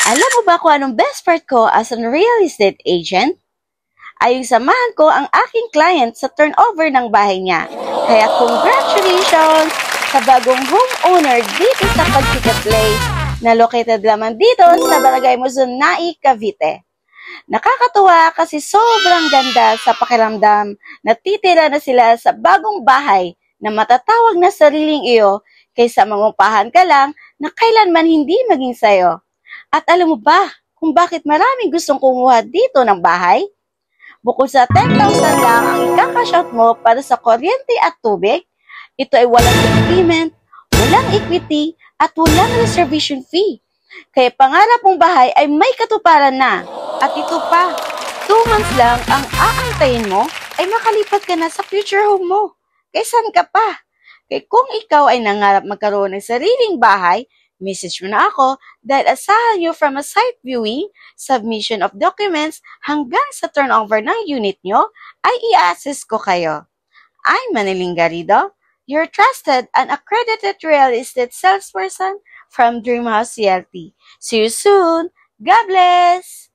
Alam mo ba kung anong best part ko as a real estate agent? Ay yung samahan ko ang aking client sa turnover ng bahay niya. Kaya congratulations sa bagong homeowner dito sa Pagkita Place na located lamang dito sa Barangay Muzunai, Cavite. Nakakatuwa kasi sobrang ganda sa pakiramdam na titira na sila sa bagong bahay na matatawag na sariling iyo kaysa mangupahan ka lang na kailanman hindi maging sayo. At alam mo ba kung bakit maraming gustong kumuha dito ng bahay? Bukod sa 10,000 lang ang ikakashot mo para sa kuryente at tubig, ito ay walang agreement, walang equity, at walang reservation fee. Kaya pangarap mong bahay ay may katuparan na. At ito pa, 2 months lang ang aantayin mo ay makalipat ka na sa future home mo. Kaysan ka pa? Kaya kung ikaw ay nangarap magkaroon ng sariling bahay, message mo na ako dahil asahan nyo from a site viewing, submission of documents hanggang sa turnover ng unit nyo ay i-assist ko kayo. I'm Maniling Garrido, your trusted and accredited real estate salesperson from Dreamhouse CLT. See you soon! God bless!